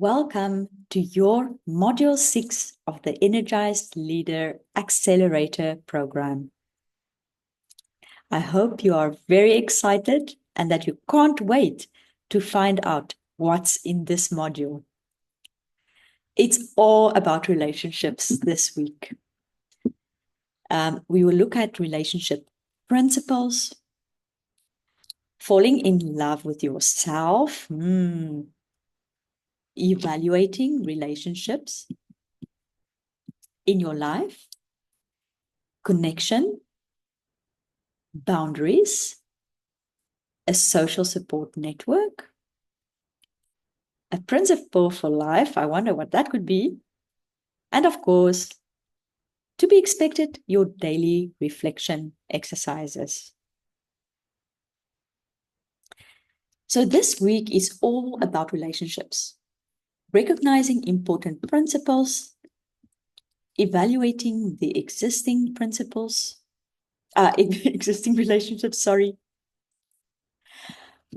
Welcome to your Module 6 of the Energized Leader Accelerator program. I hope you are very excited and that you can't wait to find out what's in this module. It's all about relationships this week. We will look at relationship principles, falling in love with yourself, evaluating relationships in your life, connection, boundaries, a social support network, a principle for life. I wonder what that could be. And of course, to be expected, your daily reflection exercises. So this week is all about relationships, recognizing important principles, evaluating the existing principles, existing relationships,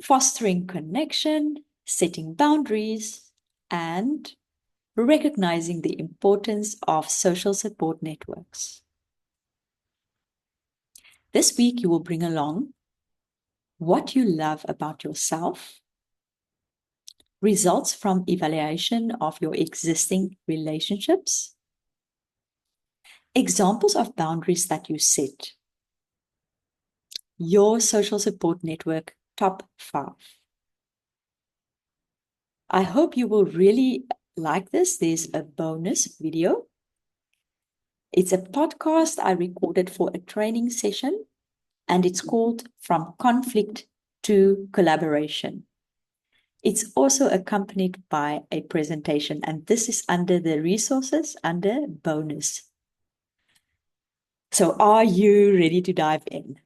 fostering connection, setting boundaries, and recognizing the importance of social support networks. This week, you will bring along what you love about yourself, results from evaluation of your existing relationships, examples of boundaries that you set, your social support network top 5. I hope you will really like this. There's a bonus video. It's a podcast I recorded for a training session, and it's called From Conflict to Collaboration. It's also accompanied by a presentation, and this is under the resources under bonus. So are you ready to dive in?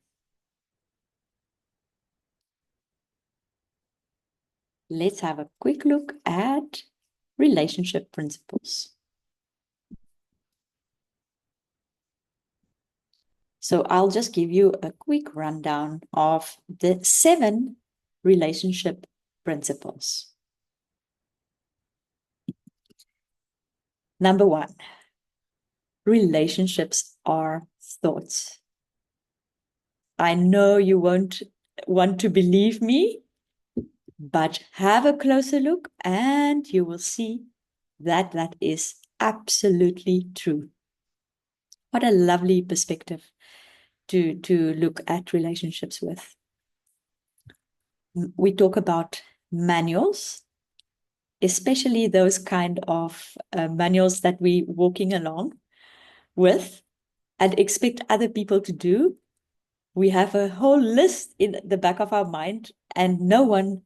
Let's have a quick look at relationship principles. So I'll just give you a quick rundown of the 7 relationship principles. Number 1, relationships are thoughts. I know you won't want to believe me, but have a closer look and you will see that that is absolutely true. What a lovely perspective to look at relationships with. We talk about manuals, especially those kind of manuals that we're walking along with and expect other people to do. We have a whole list in the back of our mind and no one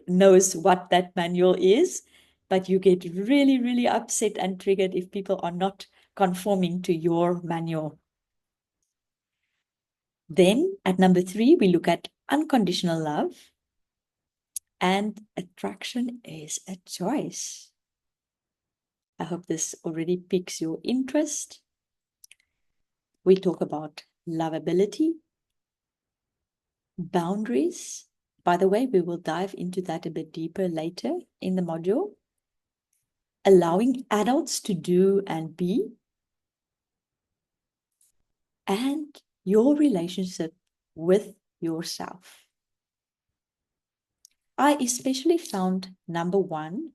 knows what that manual is, but you get really, really upset and triggered if people are not conforming to your manual. Then at number 3, we look at unconditional love, and attraction is a choice. I hope this already piques your interest. We talk about lovability, boundaries. By the way, we will dive into that a bit deeper later in the module. Allowing adults to do and be, and your relationship with yourself. I especially found number 1,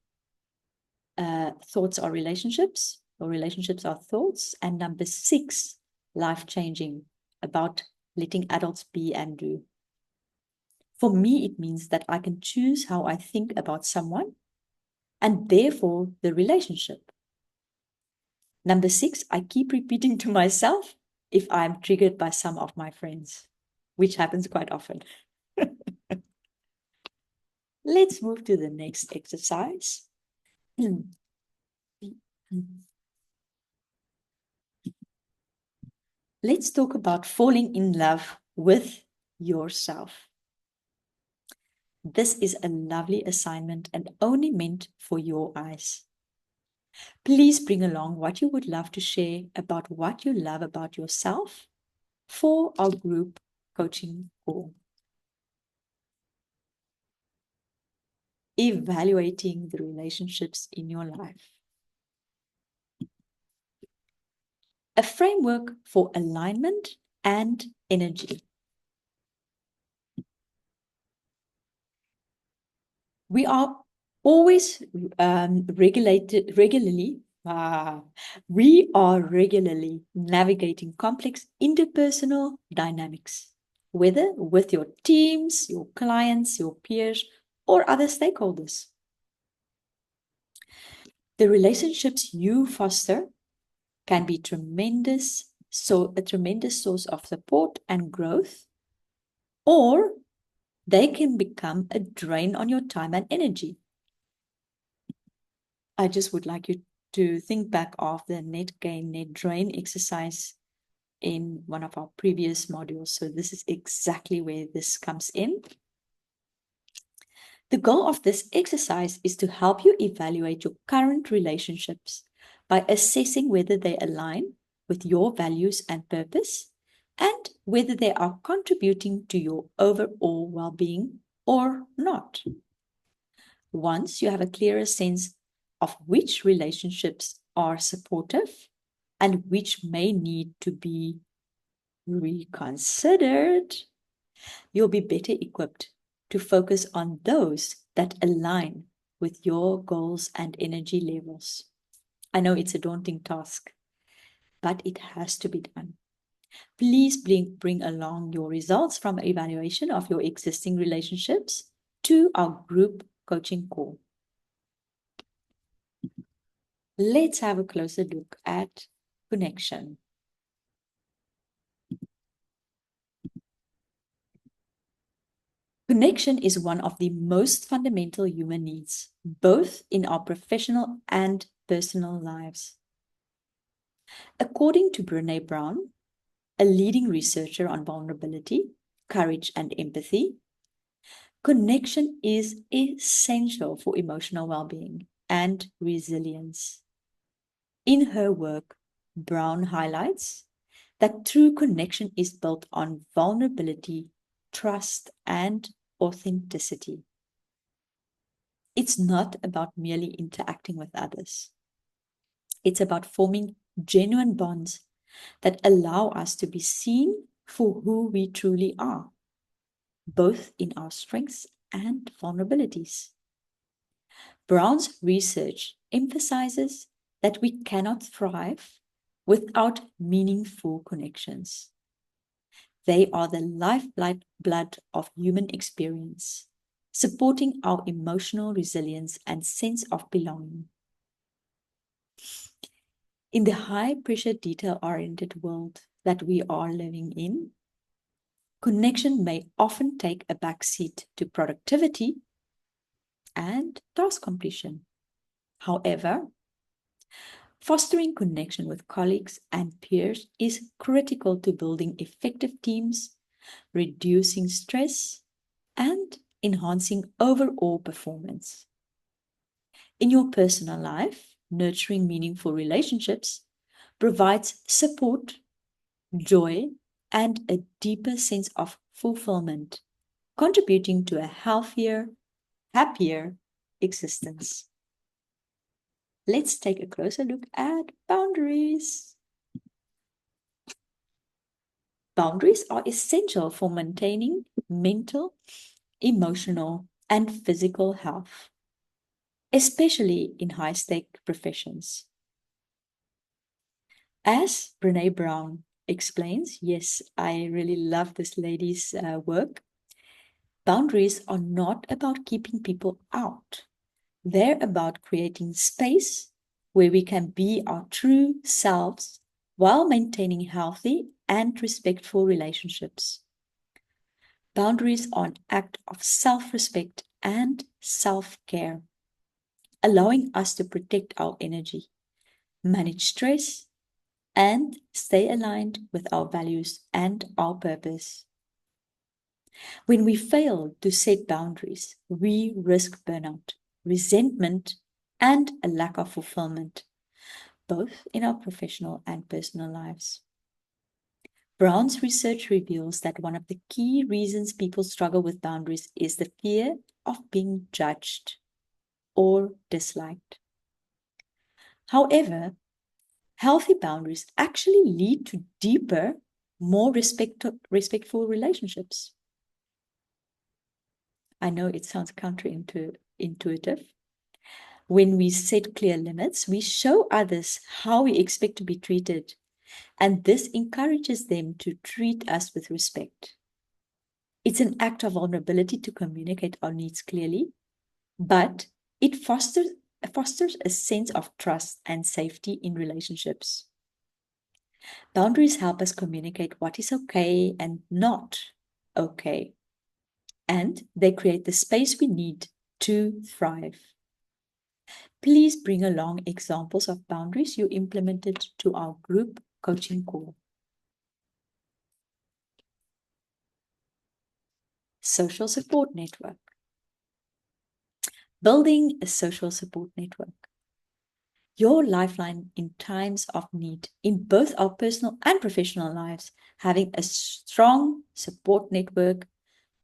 thoughts are relationships, or relationships are thoughts, and number 6, life-changing, about letting adults be and do. For me, it means that I can choose how I think about someone and therefore the relationship. Number 6, I keep repeating to myself if I'm triggered by some of my friends, which happens quite often. Let's move to the next exercise. Let's talk about falling in love with yourself. This is a lovely assignment and only meant for your eyes. Please bring along what you would love to share about what you love about yourself for our group coaching call. evaluating the relationships in your life. A framework for alignment and energy. We are always regularly navigating complex interpersonal dynamics, whether with your teams, your clients, your peers, or other stakeholders. The relationships you foster can be a tremendous source of support and growth, or they can become a drain on your time and energy. I just would like you to think back of the net gain, net drain exercise in one of our previous modules. So this is exactly where this comes in. The goal of this exercise is to help you evaluate your current relationships by assessing whether they align with your values and purpose, and whether they are contributing to your overall well-being or not. Once you have a clearer sense of which relationships are supportive and which may need to be reconsidered, you'll be better equipped to focus on those that align with your goals and energy levels. I know it's a daunting task, but it has to be done. Please bring along your results from evaluation of your existing relationships to our group coaching call. Let's have a closer look at connection. Connection is one of the most fundamental human needs, both in our professional and personal lives. According to Brené Brown, a leading researcher on vulnerability, courage, and empathy, connection is essential for emotional well-being and resilience. In her work, Brown highlights that true connection is built on vulnerability, trust, and authenticity. It's not about merely interacting with others. It's about forming genuine bonds that allow us to be seen for who we truly are, both in our strengths and vulnerabilities. Brown's research emphasizes that we cannot thrive without meaningful connections. They are the lifeblood of human experience, supporting our emotional resilience and sense of belonging. In the high-pressure, detail-oriented world that we are living in, connection may often take a backseat to productivity and task completion. However, fostering connection with colleagues and peers is critical to building effective teams, reducing stress, and enhancing overall performance. In your personal life, nurturing meaningful relationships provides support, joy, and a deeper sense of fulfillment, contributing to a healthier, happier existence. Let's take a closer look at boundaries. Boundaries are essential for maintaining mental, emotional, and physical health, especially in high-stake professions. As Brené Brown explains, yes, I really love this lady's work. Boundaries are not about keeping people out. They're about creating space where we can be our true selves while maintaining healthy and respectful relationships. Boundaries are an act of self-respect and self-care, allowing us to protect our energy, manage stress, and stay aligned with our values and our purpose. When we fail to set boundaries, we risk burnout, resentment, and a lack of fulfillment, both in our professional and personal lives. Brown's research reveals that one of the key reasons people struggle with boundaries is the fear of being judged. or disliked. However, healthy boundaries actually lead to deeper, more respectful relationships. I know it sounds counterintuitive. When we set clear limits, we show others how we expect to be treated, and this encourages them to treat us with respect. It's an act of vulnerability to communicate our needs clearly, but it fosters a sense of trust and safety in relationships. Boundaries help us communicate what is okay and not okay, and they create the space we need to thrive. Please bring along examples of boundaries you implemented to our group coaching call. Social support network. Building a social support network. Your lifeline in times of need in both our personal and professional lives. Having a strong support network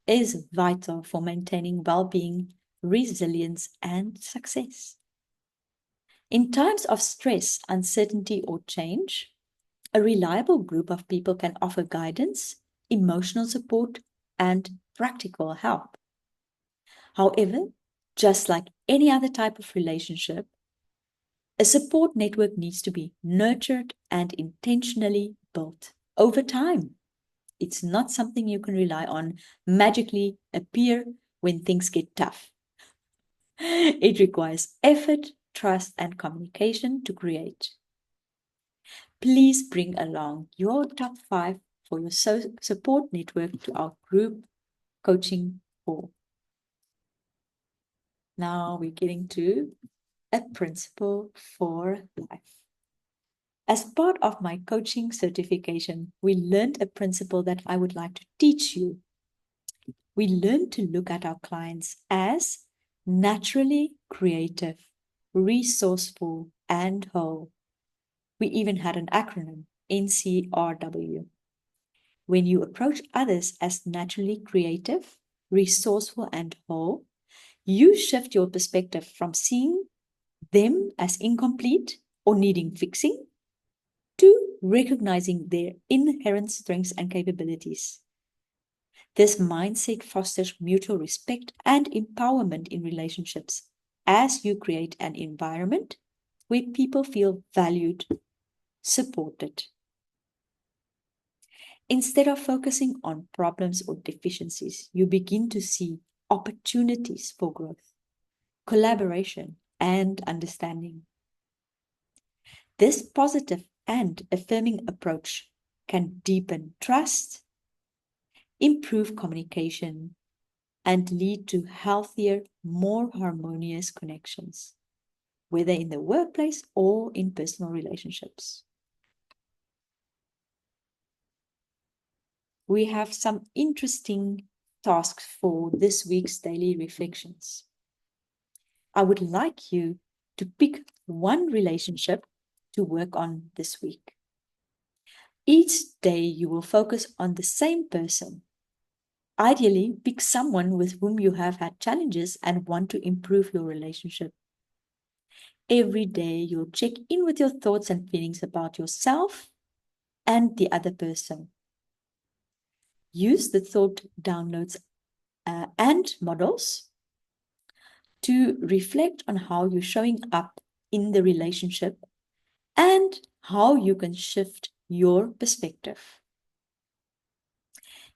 is vital for maintaining well-being, resilience, and success. In times of stress, uncertainty, or change, a reliable group of people can offer guidance, emotional support, and practical help. However, just like any other type of relationship, a support network needs to be nurtured and intentionally built over time. It's not something you can rely on magically appear when things get tough. It requires effort, trust, and communication to create. Please bring along your top 5 for your support network to our group coaching call. Now we're getting to a principle for life. As part of my coaching certification, we learned a principle that I would like to teach you. We learned to look at our clients as naturally creative, resourceful, and whole. We even had an acronym, NCRW. When you approach others as naturally creative, resourceful, and whole, you shift your perspective from seeing them as incomplete or needing fixing to recognizing their inherent strengths and capabilities. This mindset fosters mutual respect and empowerment in relationships as you create an environment where people feel valued, supported. Instead of focusing on problems or deficiencies, you begin to see opportunities for growth, collaboration, and understanding. This positive and affirming approach can deepen trust, improve communication, and lead to healthier, more harmonious connections, whether in the workplace or in personal relationships. We have some interesting tasks for this week's daily reflections. I would like you to pick one relationship to work on this week. Each day you will focus on the same person. Ideally, pick someone with whom you have had challenges and want to improve your relationship. Every day you'll check in with your thoughts and feelings about yourself and the other person. Use the thought downloads and models to reflect on how you're showing up in the relationship and how you can shift your perspective.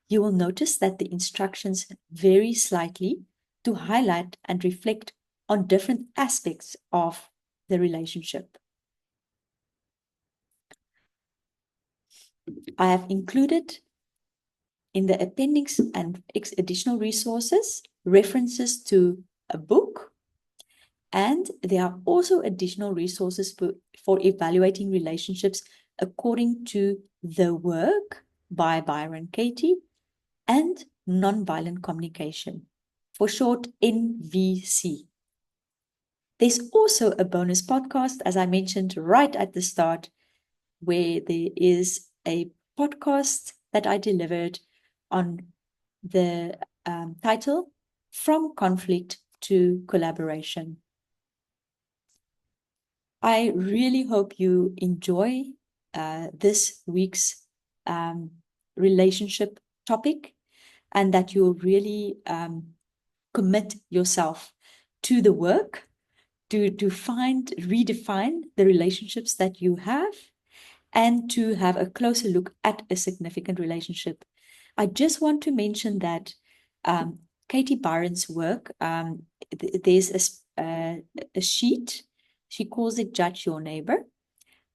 You will notice that the instructions vary slightly to highlight and reflect on different aspects of the relationship. I have included in the appendix and additional resources references to a book, and there are also additional resources for evaluating relationships according to The Work by Byron Katie and Nonviolent Communication, for short NVC. There's also a bonus podcast, as I mentioned right at the start, where there is a podcast that I delivered on the title From Conflict to Collaboration. I really hope you enjoy this week's relationship topic, and that you'll really commit yourself to the work to redefine the relationships that you have, and to have a closer look at a significant relationship. I just want to mention that Katie Byron's work, there's a sheet, she calls it Judge Your Neighbor,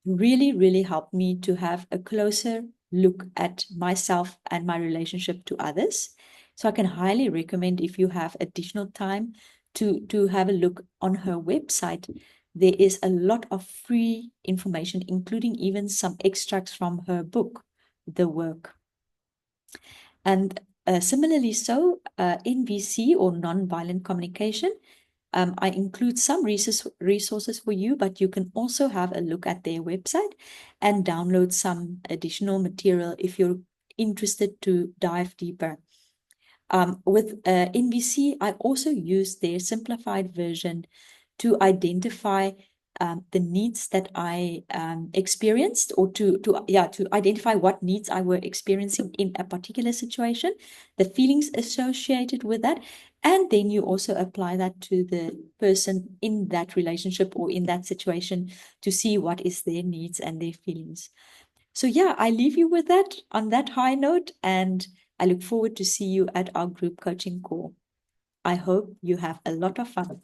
really, really helped me to have a closer look at myself and my relationship to others. So I can highly recommend, if you have additional time, to have a look on her website. There is a lot of free information, including even some extracts from her book, The Work. And similarly, so NVC, or nonviolent communication, I include some resources for you, but you can also have a look at their website and download some additional material if you're interested to dive deeper. With NVC, I also use their simplified version to identify the needs that I experienced, or to identify what needs I were experiencing in a particular situation, the feelings associated with that, and then you also apply that to the person in that relationship or in that situation to see what is their needs and their feelings. So yeah, I leave you with that on that high note, and I look forward to see you at our group coaching call. I hope you have a lot of fun.